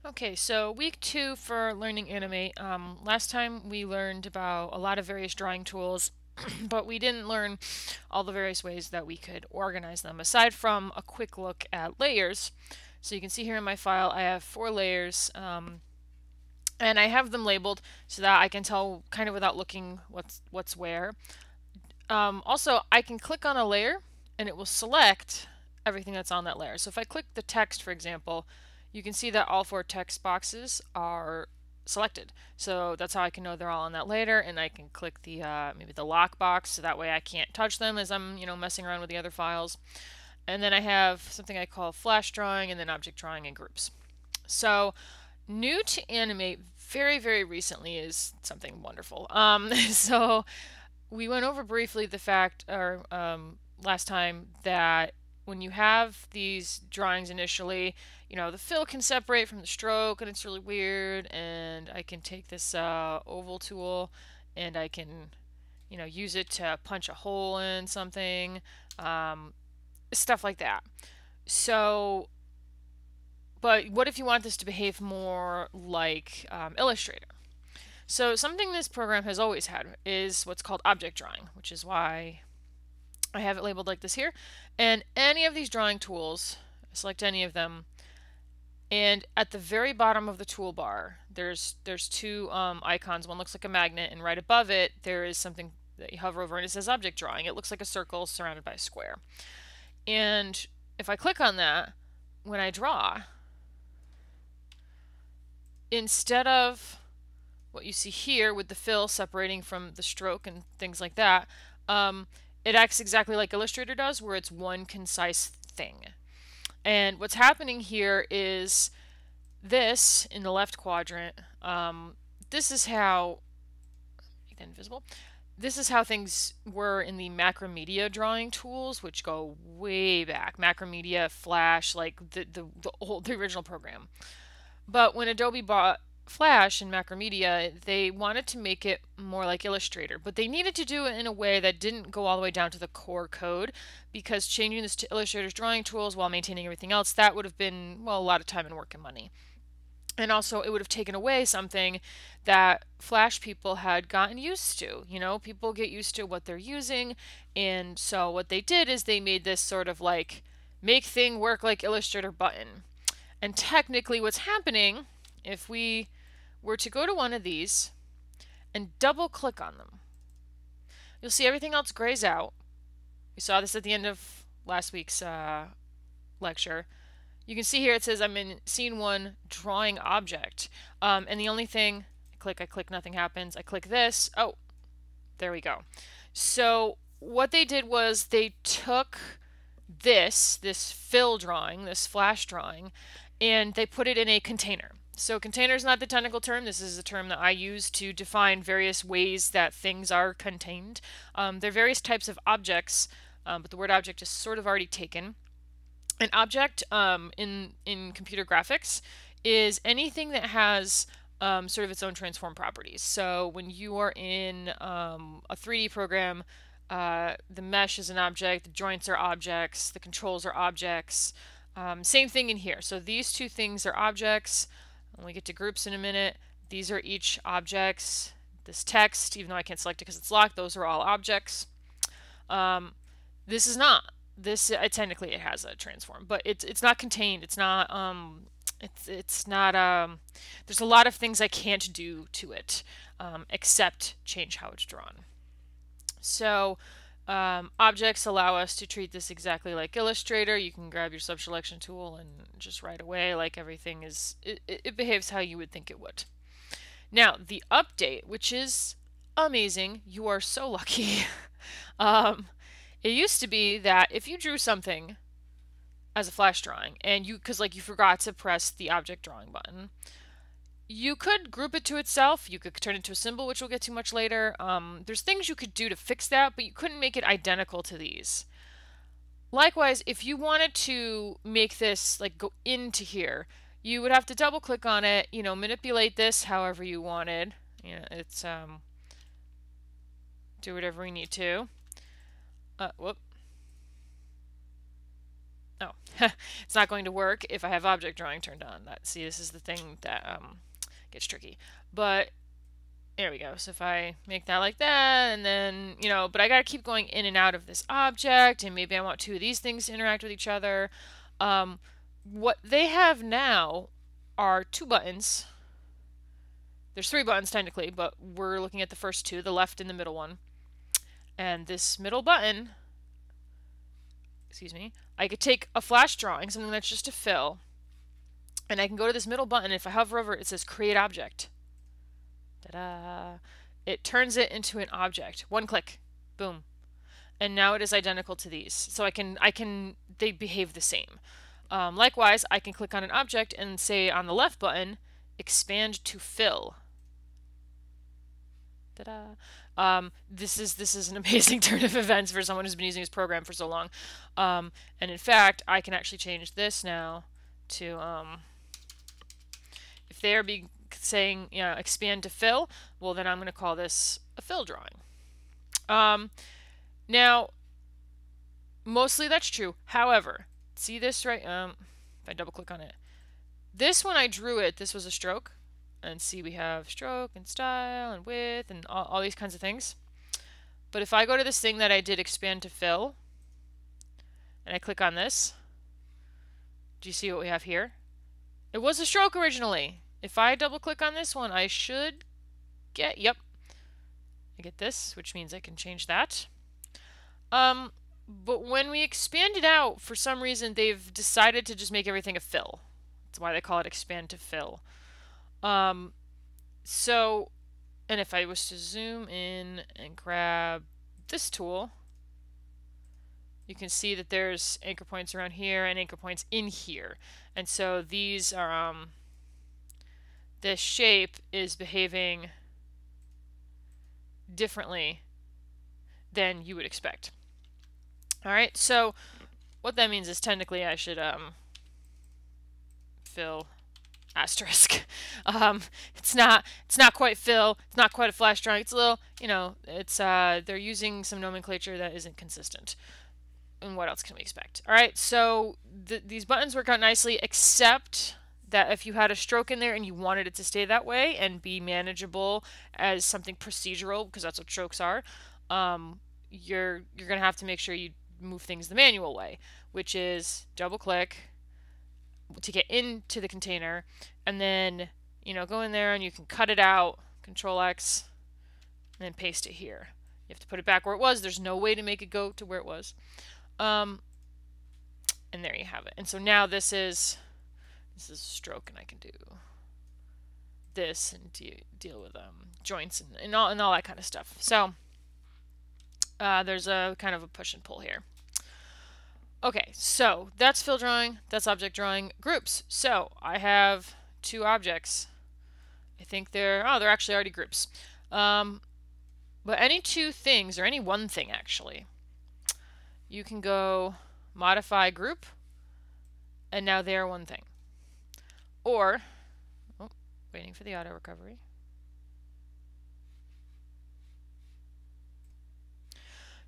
Okay, so week 2 for learning Animate. Last time we learned about a lot of various drawing tools, but we didn't learn all the various ways that we could organize them, aside from a quick look at layers. So you can see here in my file I have 4 layers, and I have them labeled so that I can tell kind of without looking what's where. Also, I can click on a layer and it will select everything that's on that layer. So if I click the text, for example, you can see that all 4 text boxes are selected. So that's how I can know they're all on that layer, and I can click the maybe the lock box so that way I can't touch them as I'm messing around with the other files. And then I have something I call flash drawing and then object drawing in groups. So new to Animate very, very recently is something wonderful. So we went over briefly the fact, or last time, that when you have these drawings initially, the fill can separate from the stroke, and it's really weird. And I can take this oval tool, and I can, use it to punch a hole in something, um, stuff like that. So, but what if you want this to behave more like Illustrator? So something this program has always had is what's called object drawing, which is why I have it labeled like this here. And any of these drawing tools, select any of them, and at the very bottom of the toolbar, there's 2 icons. One looks like a magnet, and right above it, there is something that you hover over, and it says object drawing. It looks like a circle surrounded by a square. And if I click on that, when I draw, instead of what you see here with the fill separating from the stroke and things like that, it acts exactly like Illustrator does, where it's one concise thing. And what's happening here is this in the left quadrant. This is how, make that invisible. This is how things were in the Macromedia drawing tools, which go way back. Macromedia, Flash, like the original program. But when Adobe bought Flash and Macromedia, they wanted to make it more like Illustrator, but they needed to do it in a way that didn't go all the way down to the core code, because changing this to Illustrator's drawing tools while maintaining everything else, that would have been, well, a lot of time and work and money. And also, it would have taken away something that Flash people had gotten used to. People get used to what they're using, and so what they did is they made this sort of like make thing work like Illustrator button. And technically, what's happening, if we were to go to one of these and double click on them, you'll see everything else grays out. We saw this at the end of last week's lecture. You can see here it says I'm in scene 1, drawing object. And the only thing, I click, nothing happens. I click this. Oh, there we go. So what they did was they took this fill drawing, this flash drawing, and they put it in a container. So container is not the technical term. This is a term that I use to define various ways that things are contained. There are various types of objects, but the word object is sort of already taken. An object in computer graphics is anything that has sort of its own transform properties. So when you are in a 3D program, the mesh is an object, the joints are objects, the controls are objects. Same thing in here. So these 2 things are objects. When we get to groups in a minute, these are each objects. This text, even though I can't select it because it's locked, those are all objects. This is not. This technically it has a transform, but it's not contained. It's not it's not there's a lot of things I can't do to it except change how it's drawn. So objects allow us to treat this exactly like Illustrator. You can grab your subselection tool and just right away, like everything is, it behaves how you would think it would. Now, the update, which is amazing, you are so lucky. It used to be that if you drew something as a flash drawing and because like you forgot to press the object drawing button, you could group it to itself. You could turn it to a symbol, which we'll get to much later. There's things you could do to fix that, but you couldn't make it identical to these. Likewise, if you wanted to make this like go into here, you would have to double click on it, manipulate this however you wanted. It's do whatever we need to. Whoop. Oh, it's not going to work if I have object drawing turned on. See, this is the thing that gets tricky. But there we go. So if I make that like that, and then, but I got to keep going in and out of this object, and maybe I want two of these things to interact with each other. What they have now are two buttons. There's three buttons technically, but we're looking at the first two, the left and the middle one. And this middle button, excuse me, I could take a flash drawing, something that's just a fill, and I can go to this middle button, and if I hover over it, it says create object. Ta-da! It turns it into an object. One click. Boom. And now it is identical to these. So they behave the same. Likewise, I can click on an object and say on the left button, expand to fill. Ta-da! This is an amazing turn of events for someone who's been using this program for so long. And in fact, I can actually change this now to, if they're saying, expand to fill, well, then I'm going to call this a fill drawing. Now, mostly that's true. However, see this right? If I double click on it, this when I drew it, this was a stroke. And see, we have stroke and style and width and all these kinds of things. But if I go to this thing that I did expand to fill, and I click on this, do you see what we have here? It was a stroke originally. If I double click on this one, I should get, yep, I get this, which means I can change that. But when we expand it out, for some reason, they've decided to just make everything a fill. That's why they call it expand to fill. So, and if I was to zoom in and grab this tool, you can see that there's anchor points around here and anchor points in here. And so these are, this shape is behaving differently than you would expect. All right, so what that means is technically I should fill asterisk. It's not quite fill. It's not quite a flash drawing. It's a little, it's they're using some nomenclature that isn't consistent. And what else can we expect? All right, so these buttons work out nicely, except that if you had a stroke in there and you wanted it to stay that way and be manageable as something procedural, because that's what strokes are, you're gonna have to make sure you move things the manual way, which is double click to get into the container, and then go in there and you can cut it out, Control X, and then paste it here. You have to put it back where it was. There's no way to make it go to where it was. And there you have it. And so now this is stroke, and I can do this and deal with joints and all that kind of stuff. So there's a kind of a push and pull here. Okay, so that's fill drawing, that's object drawing. Groups. So I have two objects. I think they're actually already groups. But any two things, or any one thing actually, you can go modify group, and now they're one thing. Or, waiting for the auto recovery.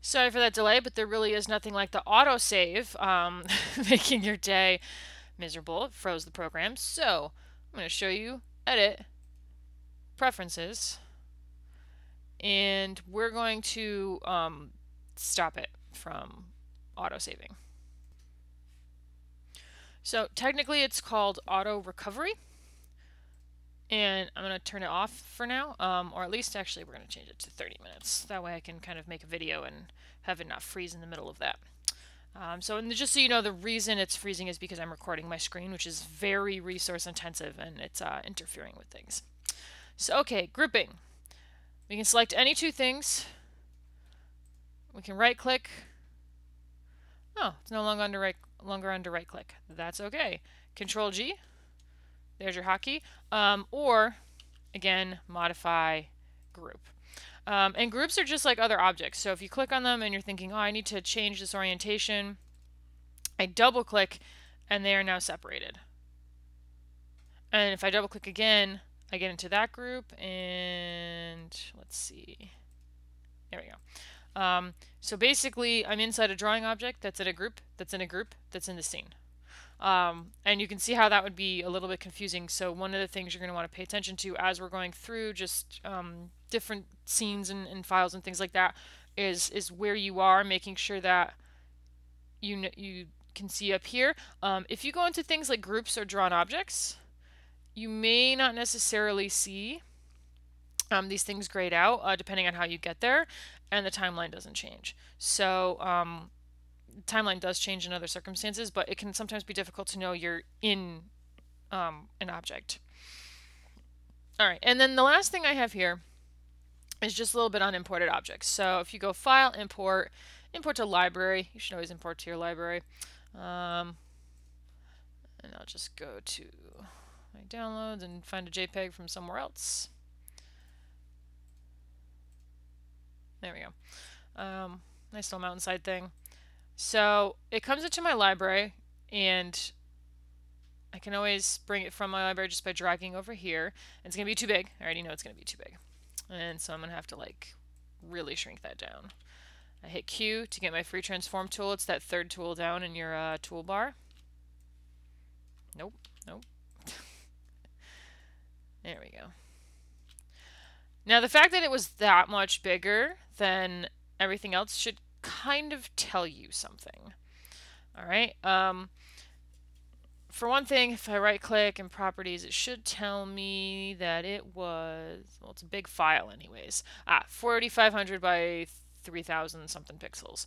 Sorry for that delay, but there really is nothing like the autosave making your day miserable. It froze the program. So I'm going to show you Edit, Preferences, and we're going to stop it from autosaving. So technically it's called auto recovery, and I'm going to turn it off for now, or at least actually we're going to change it to 30 minutes. That way I can kind of make a video and have it not freeze in the middle of that. And just so you know, the reason it's freezing is because I'm recording my screen, which is very resource intensive, and it's interfering with things. So okay, grouping. We can select any two things. We can right click. Oh, it's no longer under right click. That's okay. Control G. There's your hotkey. Or, again, modify group. And groups are just like other objects. So if you click on them and you're thinking, oh, I need to change this orientation, I double click and they are now separated. And if I double click again, I get into that group, and let's see. There we go. So basically, I'm inside a drawing object that's in a group, that's in a group, that's in the scene. And you can see how that would be a little bit confusing. So one of the things you're going to want to pay attention to as we're going through just different scenes and files and things like that is where you are, making sure that you can see up here. If you go into things like groups or drawn objects, you may not necessarily see these things grayed out depending on how you get there, and the timeline doesn't change. So timeline does change in other circumstances, but it can sometimes be difficult to know you're in an object. All right, and then the last thing I have here is just a little bit on imported objects. So if you go File, Import, Import to Library, you should always import to your library. And I'll just go to my downloads and find a JPEG from somewhere else. There we go. Nice little mountainside thing. So it comes into my library, and I can always bring it from my library just by dragging over here. It's going to be too big. I already know it's going to be too big. And so I'm going to have to like really shrink that down. I hit Q to get my free transform tool. It's that third tool down in your toolbar. Nope, nope. There we go. Now the fact that it was that much bigger than everything else should kind of tell you something. All right. For one thing, if I right click in properties, it should tell me that it was, well, it's a big file anyways. 4,500 by 3,000 something pixels.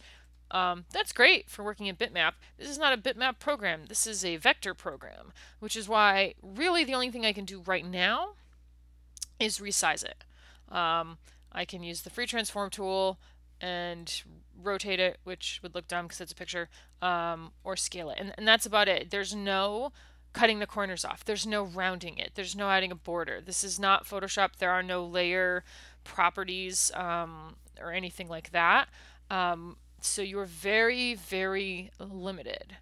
That's great for working in bitmap. This is not a bitmap program. This is a vector program, which is why really the only thing I can do right now is resize it. I can use the free transform tool and rotate it, which would look dumb because it's a picture, or scale it. And that's about it. There's no cutting the corners off. There's no rounding it. There's no adding a border. This is not Photoshop. There are no layer properties or anything like that. So you're very, very limited.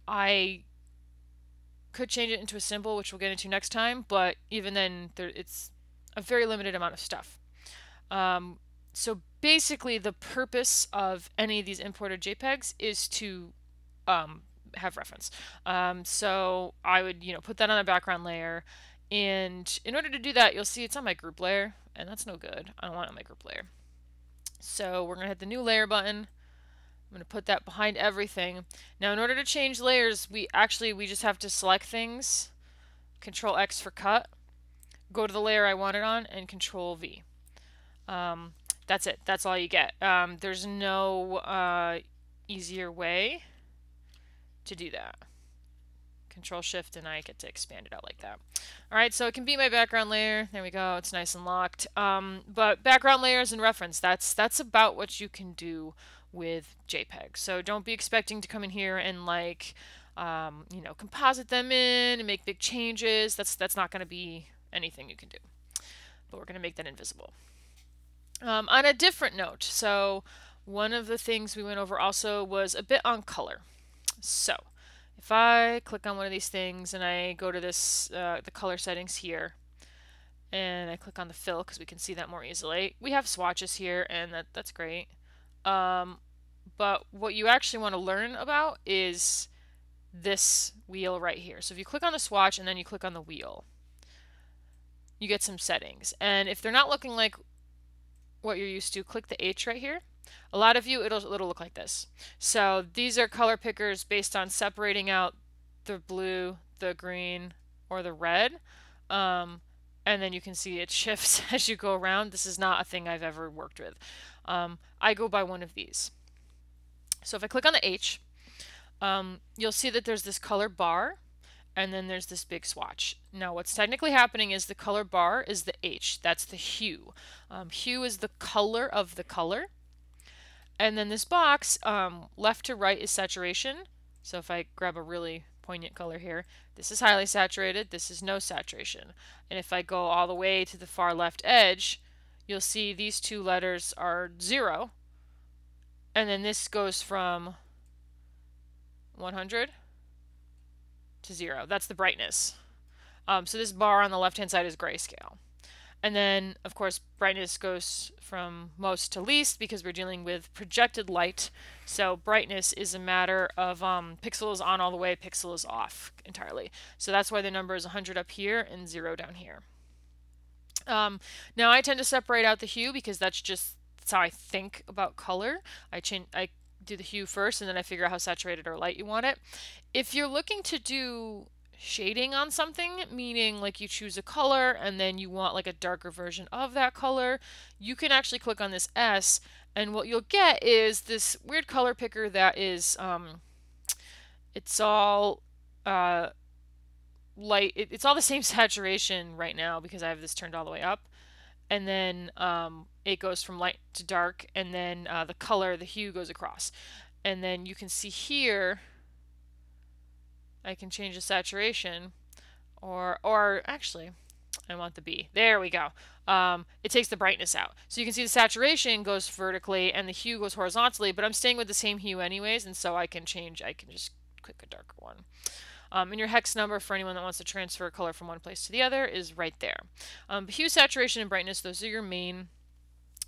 I could change it into a symbol, which we'll get into next time, but even then, it's a very limited amount of stuff. So basically, the purpose of any of these imported JPEGs is to have reference. So I would, put that on a background layer, and in order to do that, you'll see it's on my group layer, and that's no good. I don't want it on my group layer. So we're gonna hit the new layer button. I'm going to put that behind everything. Now, in order to change layers, we just have to select things, Control X for cut, go to the layer I want it on, and Control V. That's it. That's all you get. There's no easier way to do that. Control Shift, and I get to expand it out like that. All right, so it can be my background layer. There we go. It's nice and locked. But background layers and reference, that's about what you can do with JPEG. So don't be expecting to come in here and like, composite them in and make big changes. That's not going to be anything you can do. But we're going to make that invisible. On a different note, so one of the things we went over also was a bit on color. So if I click on one of these things and I go to this, the color settings here, and I click on the fill because we can see that more easily. We have swatches here, and that's great. But what you actually want to learn about is this wheel right here. So if you click on the swatch and then you click on the wheel, you get some settings. And if they're not looking like what you're used to, click the H right here. A lot of you, it'll look like this. So these are color pickers based on separating out the blue, the green, or the red. And then you can see it shifts as you go around. This is not a thing I've ever worked with. I go by one of these. So if I click on the H, you'll see that there's this color bar, and then there's this big swatch. Now what's technically happening is the color bar is the H. That's the hue. Hue is the color of the color. And then this box, left to right, is saturation. So if I grab a really poignant color here, this is highly saturated, this is no saturation. And if I go all the way to the far left edge, you'll see these two letters are 0. And then this goes from 100 to 0. That's the brightness. So this bar on the left-hand side is grayscale. And then, of course, brightness goes from most to least because we're dealing with projected light. So brightness is a matter of pixel is on all the way, pixel is off entirely. So that's why the number is 100 up here and 0 down here. Now I tend to separate out the hue because that's how I think about color. I do the hue first and then I figure out how saturated or light you want it. If you're looking to do shading on something, meaning like you choose a color and then you want like a darker version of that color, you can actually click on this S and what you'll get is this weird color picker that is it's all light. It's all the same saturation right now because I have this turned all the way up, and then it goes from light to dark, and then the color, the hue goes across, and then you can see here I can change the saturation, or actually I want the B. There we go. It takes the brightness out. So you can see the saturation goes vertically and the hue goes horizontally, but I'm staying with the same hue anyways, and so I can just click a darker one. And your hex number for anyone that wants to transfer color from one place to the other is right there. Hue, saturation, and brightness, those are your main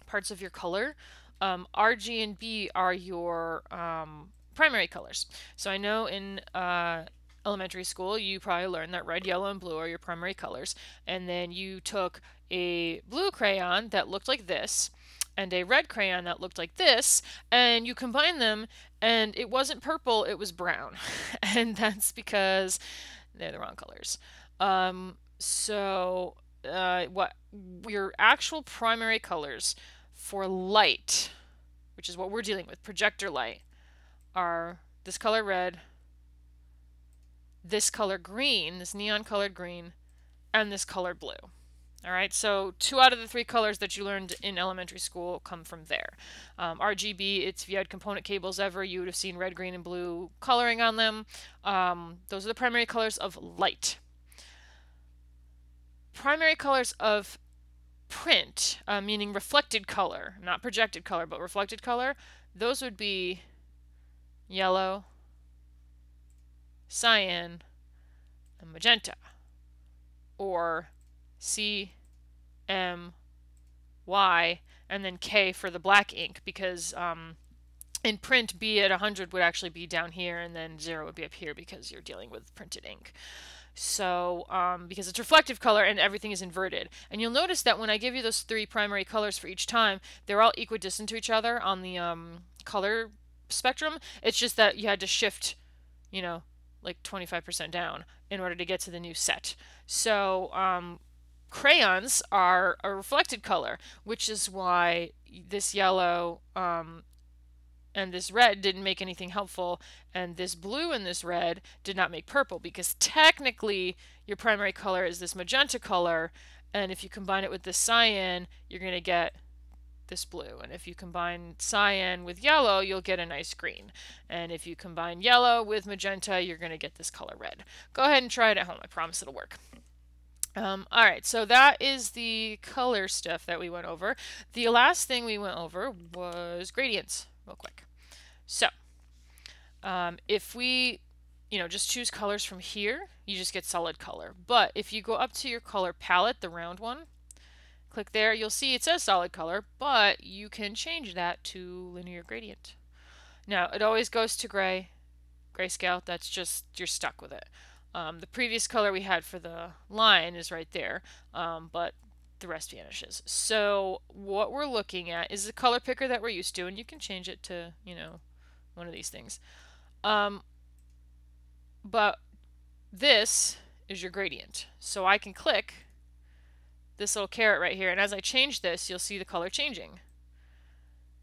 parts of your color. R, G, and B are your primary colors. So I know in elementary school you probably learned that red, yellow, and blue are your primary colors. And then you took a blue crayon that looked like this and a red crayon that looked like this, and you combine them, and it wasn't purple, it was brown. And that's because they're the wrong colors. What your actual primary colors for light, which is what we're dealing with, projector light, are this color red, this color green, this neon colored green, and this color blue. All right, so 2 out of the 3 colors that you learned in elementary school come from there. RGB, if you had component cables ever, you would have seen red, green, and blue coloring on them. Those are the primary colors of light. Primary colors of print, meaning reflected color, not projected color, but reflected color, those would be yellow, cyan, and magenta, or C, M, Y, and then K for the black ink, because in print, B at 100 would actually be down here, and then 0 would be up here because you're dealing with printed ink. So, because it's reflective color and everything is inverted. And you'll notice that when I give you those 3 primary colors for each time, they're all equidistant to each other on the color spectrum. It's just that you had to shift, you know, like 25% down in order to get to the new set. So, crayons are a reflected color, which is why this yellow and this red didn't make anything helpful, and this blue and this red did not make purple, because technically your primary color is this magenta color, and if you combine it with this cyan, you're going to get this blue. And if you combine cyan with yellow, you'll get a nice green. And if you combine yellow with magenta, you're going to get this color red. Go ahead and try it at home. I promise it'll work. Alright, so that is the color stuff that we went over. The last thing we went over was gradients, real quick. So, if we, just choose colors from here, you just get solid color. But if you go up to your color palette, the round one, click there, you'll see it says solid color, but you can change that to linear gradient. Now, it always goes to grayscale. That's just, you're stuck with it. The previous color we had for the line is right there, but the rest vanishes. So what we're looking at is the color picker that we're used to, and you can change it to, one of these things. But this is your gradient. So I can click this little caret right here, and as I change this, you'll see the color changing.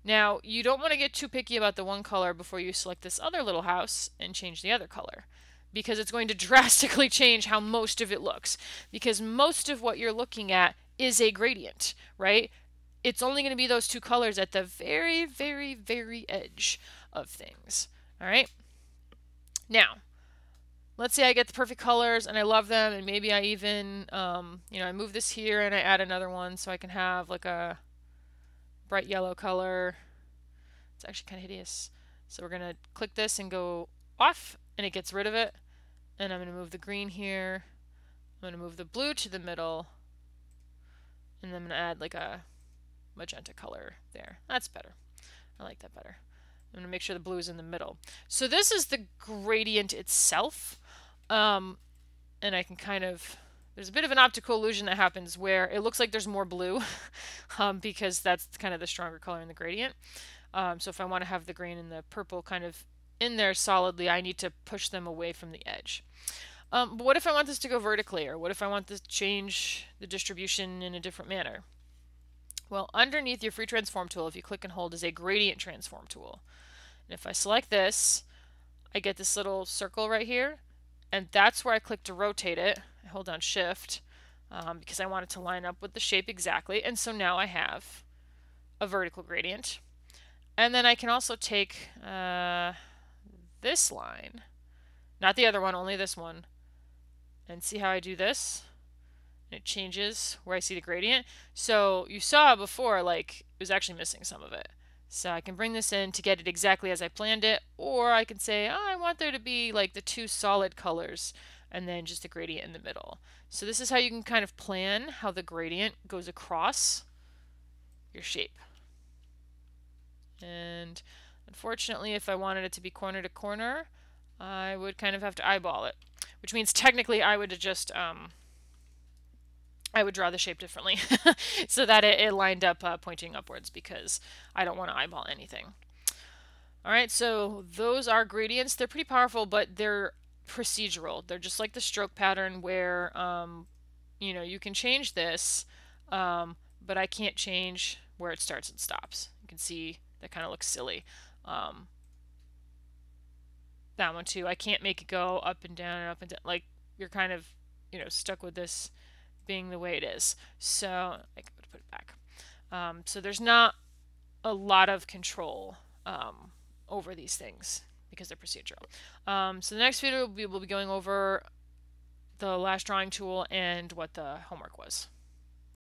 Now, you don't want to get too picky about the one color before you select this other little house and change the other color, because it's going to drastically change how most of it looks, because most of what you're looking at is a gradient, right? It's only going to be those 2 colors at the very, very, very edge of things. All right. Now, let's say I get the perfect colors and I love them, and maybe I even, I move this here and I add another one so I can have like a bright yellow color. It's actually kind of hideous. So we're going to click this and go off, and it gets rid of it. And I'm going to move the green here. I'm going to move the blue to the middle. And then I'm going to add like a magenta color there. That's better. I like that better. I'm going to make sure the blue is in the middle. So this is the gradient itself. And I can kind of, there's a bit of an optical illusion that happens where it looks like there's more blue because that's kind of the stronger color in the gradient. So if I want to have the green and the purple kind of in there solidly, I need to push them away from the edge. But what if I want this to go vertically, or what if I want this to change the distribution in a different manner? Well, underneath your free transform tool, if you click and hold, is a gradient transform tool. And if I select this, I get this little circle right here, and that's where I click to rotate it. I hold down shift because I want it to line up with the shape exactly. And so now I have a vertical gradient. And then I can also take this line, not the other one, only this one, and see how I do this. It changes where I see the gradient. So you saw before, like, it was actually missing some of it. So I can bring this in to get it exactly as I planned it, or I can say, oh, I want there to be like the two solid colors and then just a gradient in the middle. So this is how you can kind of plan how the gradient goes across your shape. And unfortunately, if I wanted it to be corner to corner, I would kind of have to eyeball it, which means technically I would just I would draw the shape differently so that it lined up pointing upwards, because I don't want to eyeball anything. Alright, so those are gradients. They're pretty powerful, but they're procedural. They're just like the stroke pattern where, you know, you can change this, but I can't change where it starts and stops. You can see that kind of looks silly. That one too. I can't make it go up and down and up and down. Like, you're kind of, you know, stuck with this being the way it is. So I can put it back. So there's not a lot of control over these things because they're procedural. So the next video we'll be going over the last drawing tool and what the homework was.